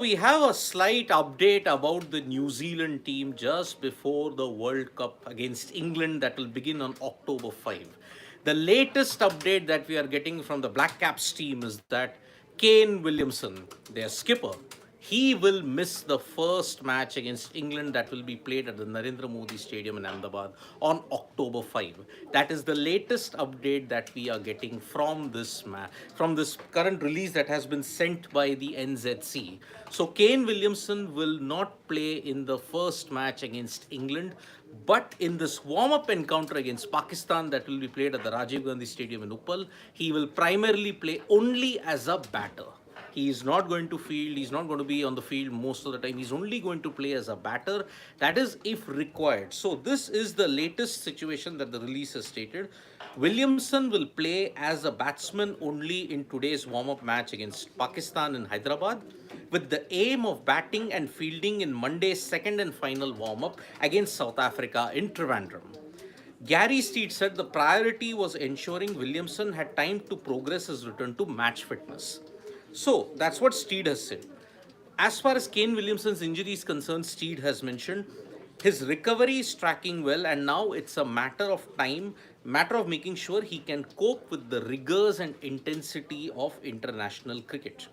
we have a slight update about the New Zealand team just before the World Cup against England that will begin on October 5. The latest update that we are getting from the Black Caps team is that Kane Williamson, their skipper, he will miss the first match against England that will be played at the Narendra Modi Stadium in Ahmedabad on October 5. That is the latest update that we are getting from from this current release that has been sent by the NZC. So Kane Williamson will not play in the first match against England, but in this warm-up encounter against Pakistan that will be played at the Rajiv Gandhi Stadium in Uppal, he will primarily play only as a batter. He is not going to field. He's not going to be on the field most of the time. He's only going to play as a batter. That is if required. So this is the latest situation that the release has stated. Williamson will play as a batsman only in today's warm-up match against Pakistan in Hyderabad, with the aim of batting and fielding in Monday's second and final warm-up against South Africa in Trivandrum. Gary Steed said the priority was ensuring Williamson had time to progress his return to match fitness. So that's what Steed has said. As far as Kane Williamson's injury is concerned, Steed has mentioned his recovery is tracking well, and now it's a matter of time, matter of making sure he can cope with the rigors and intensity of international cricket.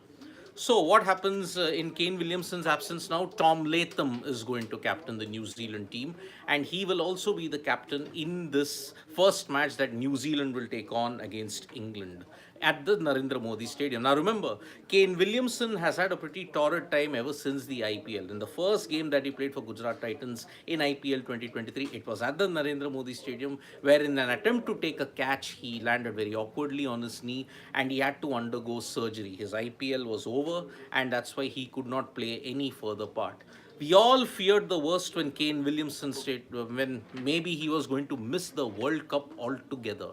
So what happens in Kane Williamson's absence now? Tom Latham is going to captain the New Zealand team, and he will also be the captain in this first match that New Zealand will take on against England at the Narendra Modi Stadium. Now remember, Kane Williamson has had a pretty torrid time ever since the IPL. In the first game that he played for Gujarat Titans in IPL 2023, it was at the Narendra Modi Stadium, where in an attempt to take a catch, he landed very awkwardly on his knee and he had to undergo surgery. His IPL was over, and that's why he could not play any further part. We all feared the worst when Kane Williamson when maybe he was going to miss the World Cup altogether.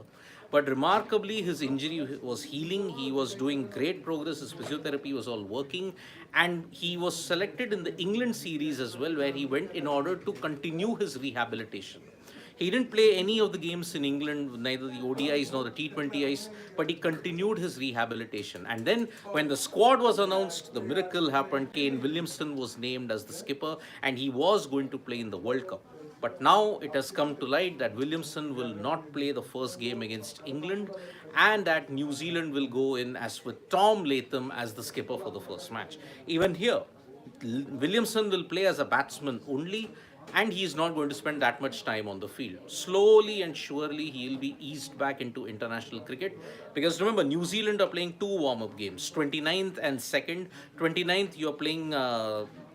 But remarkably, his injury was healing. He was doing great progress. His physiotherapy was all working. And he was selected in the England series as well, where he went in order to continue his rehabilitation. He didn't play any of the games in England, neither the ODIs nor the T20Is, but he continued his rehabilitation. And then when the squad was announced, the miracle happened. Kane Williamson was named as the skipper, and he was going to play in the World Cup. But now it has come to light that Williamson will not play the first game against England, and that New Zealand will go in as with Tom Latham as the skipper for the first match. Even here, Williamson will play as a batsman only, and he is not going to spend that much time on the field. Slowly and surely, he will be eased back into international cricket, because remember, New Zealand are playing two warm-up games, 29th and 2nd. 29th, you are playing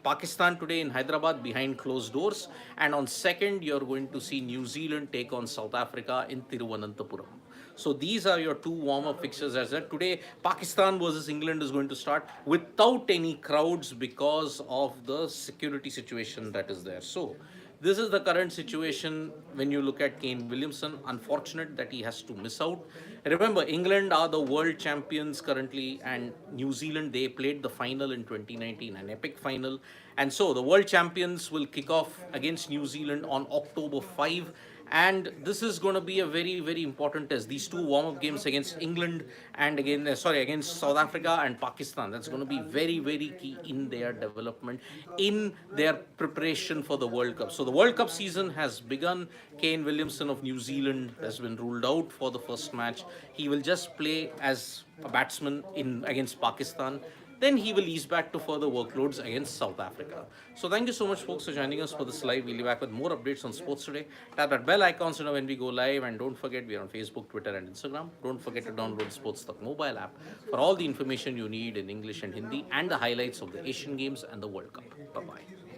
Pakistan today in Hyderabad behind closed doors, and on 2nd, you're going to see New Zealand take on South Africa in Thiruvananthapuram. So these are your two warm-up fixtures. As that today, Pakistan versus England is going to start without any crowds because of the security situation that is there. So this is the current situation when you look at Kane Williamson. Unfortunate that he has to miss out. Remember, England are the world champions currently, and New Zealand, they played the final in 2019, an epic final. And so the world champions will kick off against New Zealand on October 5. And this is going to be a very, very important test. These two warm-up games against England and against South Africa and Pakistan. That's going to be very, very key in their development, in their preparation for the World Cup. So the World Cup season has begun. Kane Williamson of New Zealand has been ruled out for the first match. He will just play as a batsman in against Pakistan. Then he will ease back to further workloads against South Africa. So thank you so much, folks, for joining us for this live. We'll be back with more updates on sports today. Tap that bell icon so you know when we go live. And don't forget, we are on Facebook, Twitter, and Instagram. Don't forget to download Sports Talk mobile app for all the information you need in English and Hindi, and the highlights of the Asian Games and the World Cup. Bye-bye.